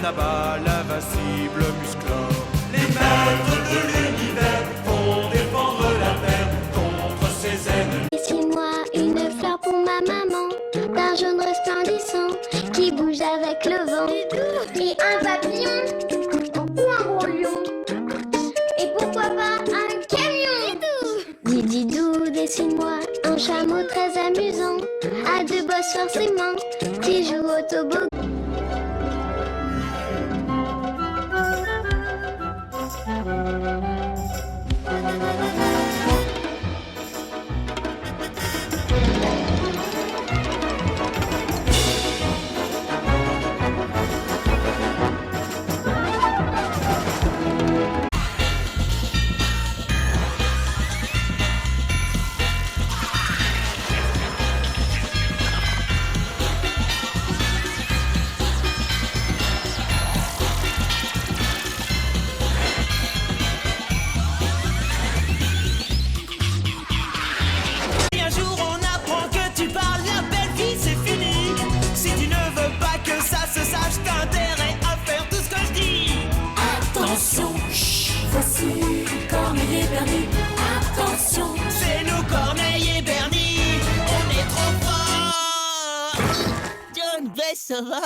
n'abat l'invincible Musclor. Les maîtres de l'univers vont défendre la terre contre ses ennemis. Dessine-moi une fleur pour ma maman, d'un jaune resplendissant qui bouge avec le vent. Et un papillon ou un gros lion. Et pourquoi pas un camion. Dididou, dessine-moi un chameau très amusant, à deux bosses forcément, qui joue au toboggan. Voici Corneille et Bernie, attention, c'est nous Corneille et Bernie, on est trop forts. John, ben ça va.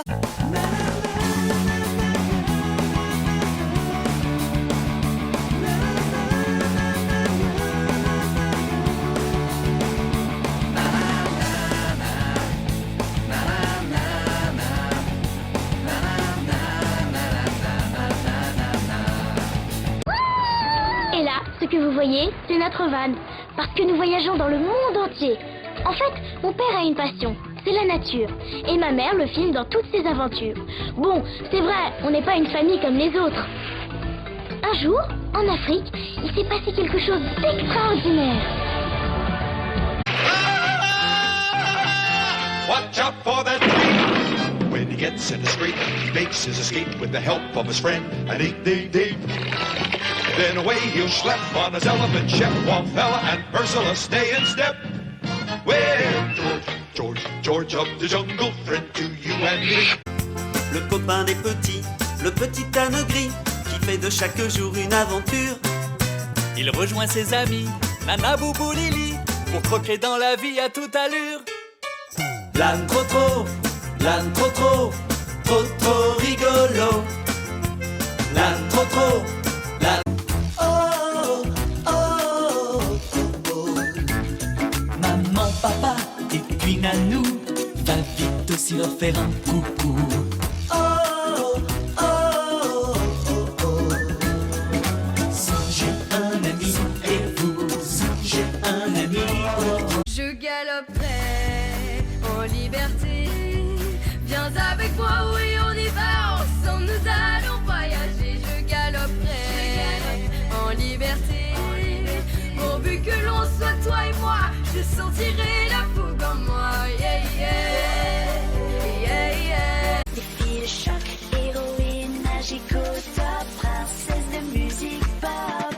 Et là, ce que vous voyez, c'est notre van, parce que nous voyageons dans le monde entier. En fait, mon père a une passion, c'est la nature, et ma mère le filme dans toutes ses aventures. Bon, c'est vrai, on n'est pas une famille comme les autres. Un jour, en Afrique, il s'est passé quelque chose d'extraordinaire. Watch out for that tree. When he gets in a scrape, he makes his escape with the help of his friend, an 8-day-day. Then away he'll schlep on his elephant ship, while Fella and Ursula stay in step. Well, George of the jungle, friend to you and me. Le copain des petits, le petit âne gris, qui fait de chaque jour une aventure. Il rejoint ses amis, Nana, Boubou, Lily, pour croquer dans la vie à toute allure. L'âne trop, trop rigolo. L'âne trop, l'âne. oh, oh, oh, oh. Maman, papa, et puis Nanou, va vite aussi leur faire un coucou. Oh, oh, oh, oh. J'ai un ami, et vous, j'ai un ami. Je galoperai en liberté. Viens avec moi, oui, on y va. Ensemble, nous allons voyager. Je galoperai en liberté. Pourvu que l'on soit toi et moi, je sentirai la fougue en moi. Yeah, yeah, yeah, yeah. Défi de choc, héroïne magico top, princesse de musique pop.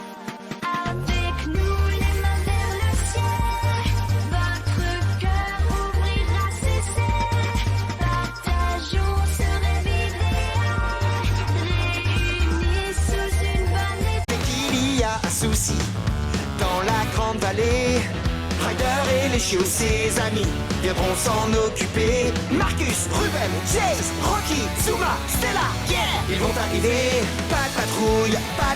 Avec nous les mains vers le ciel, votre cœur ouvrira ses ailes. Partageons ce rêve idéal, réunis sous une bonne étoile. Il y a un souci dans la grande vallée. Ryder et les chiots, ses amis, viendront s'en occuper. Marcus, Ruben, James, Rocky, Zuma, Stella, yeah! Ils vont arriver. Pas de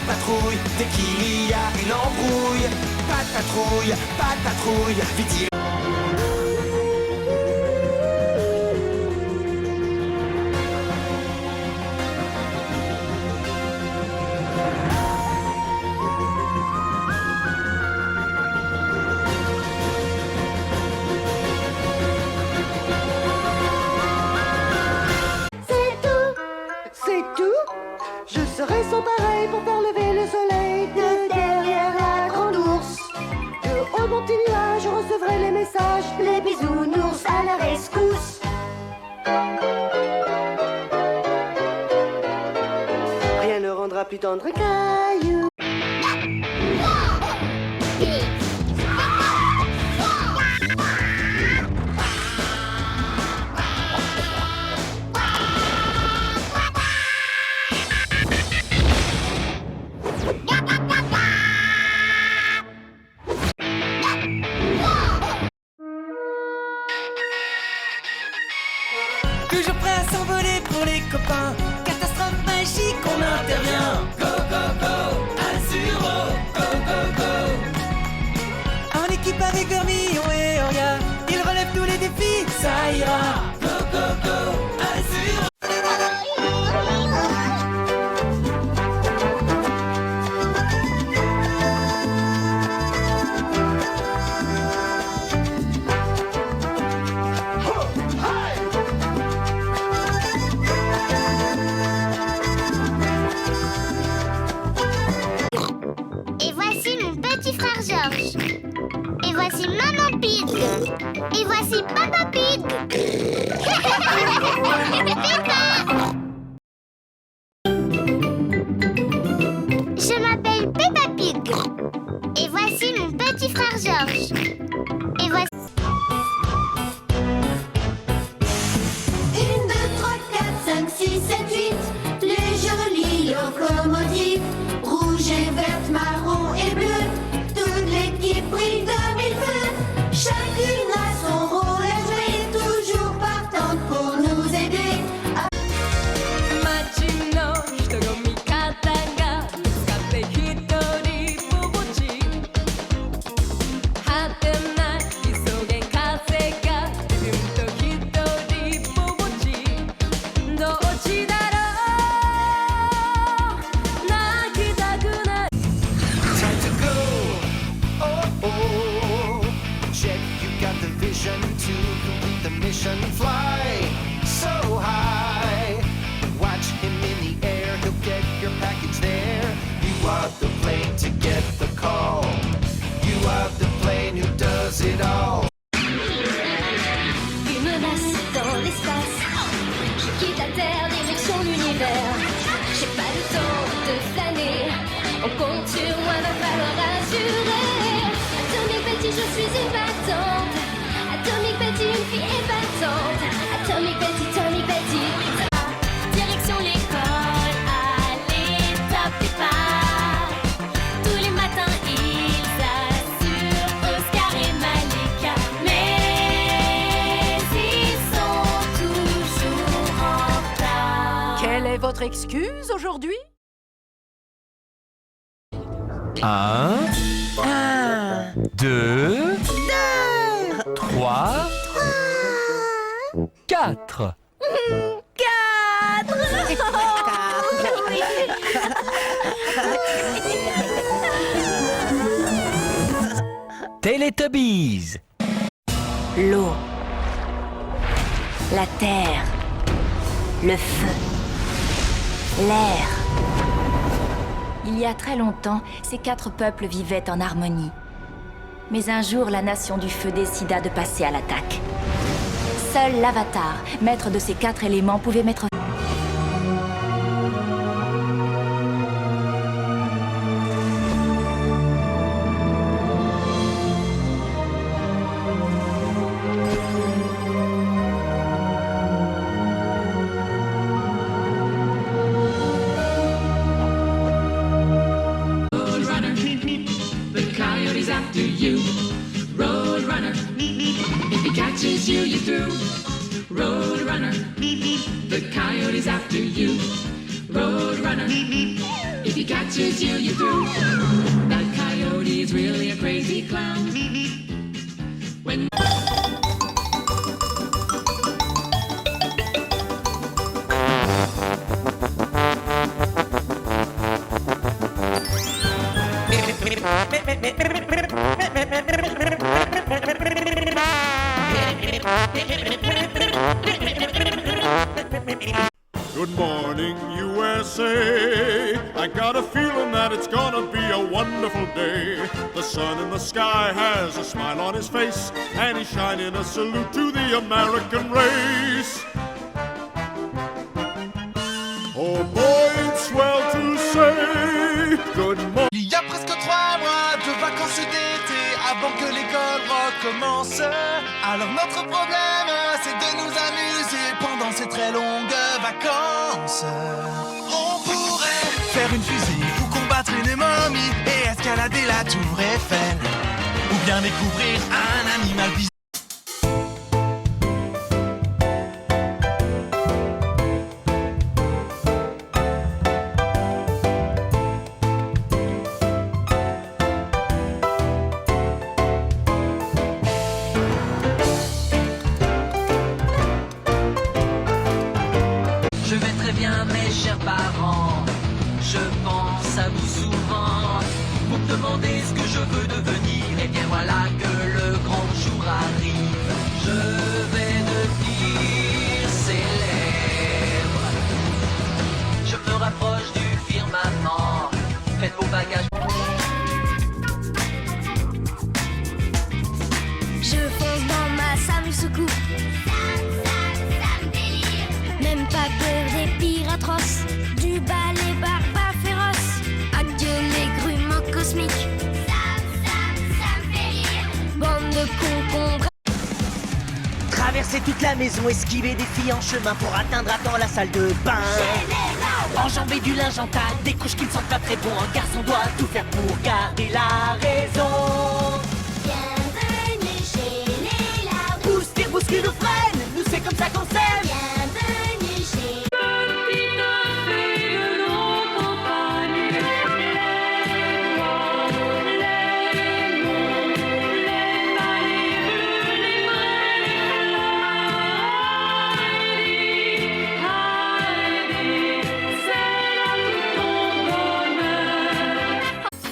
patrouille, dès qu'il y a une embrouille. Pas de patrouille, vite il... C'est tout. Je serai sans pareil pour faire lever le soleil de derrière la grande ours. De haut mon petit nuage, je recevrai les messages, les bisounours à la rescousse. Rien ne rendra plus tendre caillou. va s'envoler pour les copains. Catastrophe magique, on intervient. Go, go, go, Azuro, go, go, go. En équipe avec Dormillon et Oria, ils relèvent tous les défis, ça ira. Go, go, go, Azuro. Et voici mon petit frère Georges. Et voici Maman Pig. Et voici Papa Pig. Peppa. Je m'appelle Peppa Pig. Et voici mon petit frère Georges. Et voici... 1, 2, 3, 4, 5, 6, 7, 8. Les jolies locomotives. Rouge et verte, marron et bleu. Toute l'équipe brille de mille feux. Chacune a son rôle à jouer. Toujours partante pour nous aider. Machino, shitoro mikata ga mitsukatte hitori bobochi. Hatenai isogen kaze ga yunto hitori bobochi. Dochi daro nakitakunai. Time to go. Oh, oh. Check, you got the vision to complete the mission. Fly so high. Watch him in the air, he'll get your package there. You are the plane to get the call. You are the plane who does it all. Une menace dans l'espace qui quitte la Terre, direction l'univers. J'ai pas le temps de flâner. On compte sur moi, va falloir assurer. Atomic Betty, je suis épatante. Atomic Betty, une fille épatante. Atomic Betty, Atomic Betty. Direction l'école, allez, top départ. Tous les matins, ils assurent Oscar et Malika. Mais ils sont toujours en retard. Quelle est votre excuse aujourd'hui? 1, 2, 3, 4. Teletubbies. L'eau, la terre, le feu, l'air. Il y a très longtemps, ces 4 peuples vivaient en harmonie. Mais un jour, la nation du feu décida de passer à l'attaque. Seul l'Avatar, maître de ces 4 éléments, pouvait mettre... After you, Roadrunner. If he catches you, you're through. Roadrunner. The coyote's after you. Roadrunner. If he catches you, you're through. That coyote's really a crazy clown. When Good morning, USA. I got a feeling that it's gonna be a wonderful day. The sun in the sky has a smile on his face, and he's shining a salute to the American race. Oh boy, it's swell to say good morning. Il y a presque 3 mois de vacances d'été avant que l'école recommence. Alors notre problème, c'est de nous amuser pendant ces très longues vacances. On pourrait faire une fusée ou combattre une momie et escalader la tour Eiffel, ou bien découvrir un animal bizarre. bien mes chers parents, je pense à vous souvent. Vous me demandez ce que je veux devenir, et bien voilà que le grand jour arrive. Je vais devenir célèbre. Je me rapproche du firmament. Faites vos bagages. Je fonce dans ma Samsuku. Même pas peur des pires atroces, du balai barbare féroce. Adieu les grumeaux cosmiques. Bande de concombres. Traverser toute la maison, esquiver des filles en chemin pour atteindre à temps la salle de bain. Enjamber du linge en taille, des couches qui ne sentent pas très bon. Un garçon doit tout faire pour garder la raison. Bienvenue chez les larmes. Pousse, tire, bouscule ou freine, nous c'est comme ça qu'on s'aime. Bienvenue chez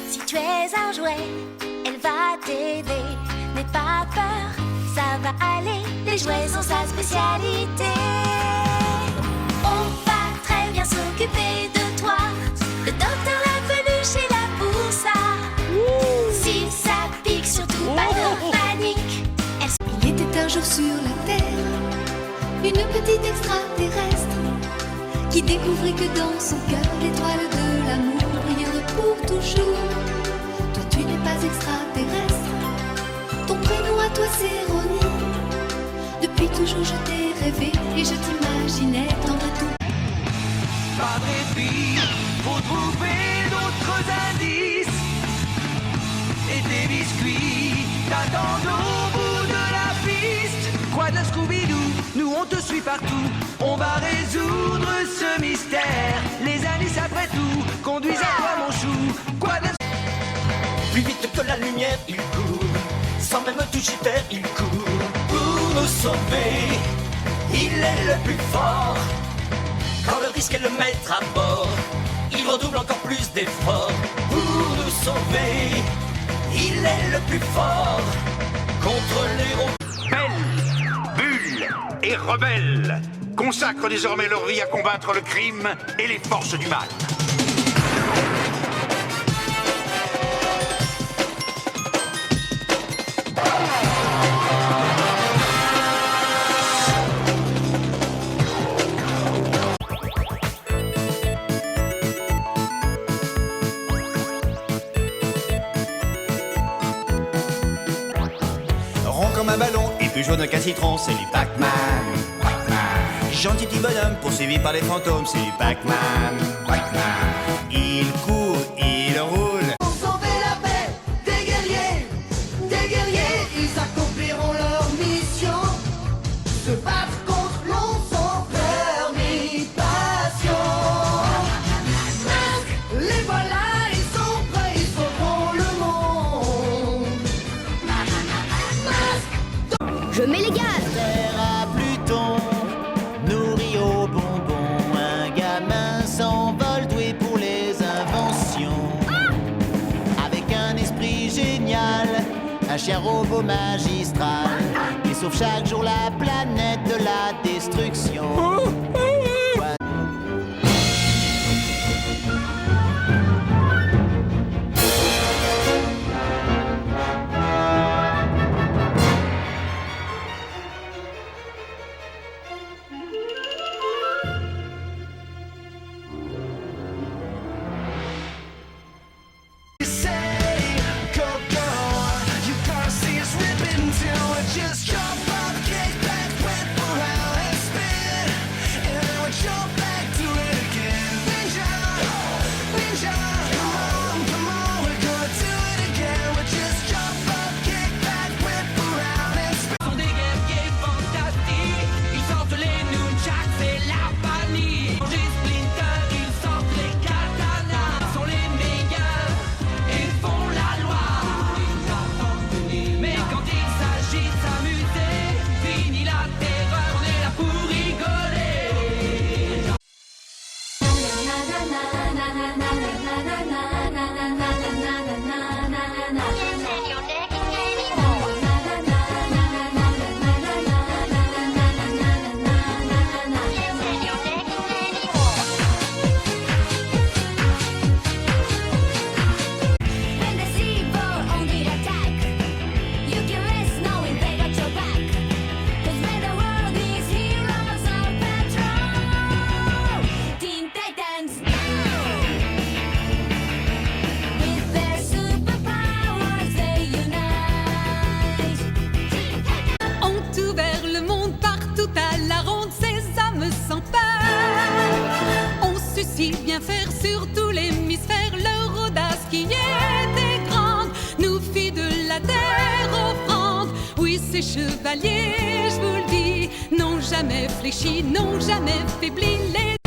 Si tu es un jouet, elle va t'aider. N'aie pas peur, ça va aller. Les jouets sont sa spécialité. On va très bien s'occuper de toi. Le docteur l'a venu chez la pour ça. Si ça pique, surtout pas de panique. Il était un jour sur la Terre une petite extraterrestre qui découvrit que dans son cœur l'étoile de l'amour brillerait pour toujours. Toi tu n'es pas extraterrestre, ton prénom à toi c'est Ronnie. Depuis toujours je t'ai rêvé et je t'imaginais tendre et tout. Pas de répit, faut trouver d'autres indices. Et des biscuits t'attendent au bout de la piste. Quoi de Scooby-Doo, nous on te suit partout. On va résoudre ce mystère. Les indices après tout conduisent à toi mon chou. Quoi de... Plus vite que la lumière il court, sans même toucher terre il court. Pour nous sauver, il est le plus fort. Quand le risque est le mettre à bord, il redouble encore plus d'efforts. Pour nous sauver, il est le plus fort. Contre les ronds. Belle, Bulle et Rebelle consacrent désormais leur vie à combattre le crime et les forces du mal. Comme un ballon et plus jaune qu'un citron, c'est du Pac-Man. Gentil petit bonhomme poursuivi par les fantômes, c'est du Pac-Man. Il court, il roule. Pour sauver la paix, des guerriers, ils accompliront leur mission. Se battre contre l'on sans peur ni passion. Les voilà, ils sont prêts, ils sauveront le monde. Je mets les gaz. À Pluton, nourri aux bonbons, un gamin s'envole doué pour les inventions. Avec un esprit génial, un chien robot magistral, il sauve chaque jour la planète de la destruction. Just jump on the cake back, went around and spin. ces chevaliers, je vous le dis, n'ont jamais fléchi, n'ont jamais faibli. Les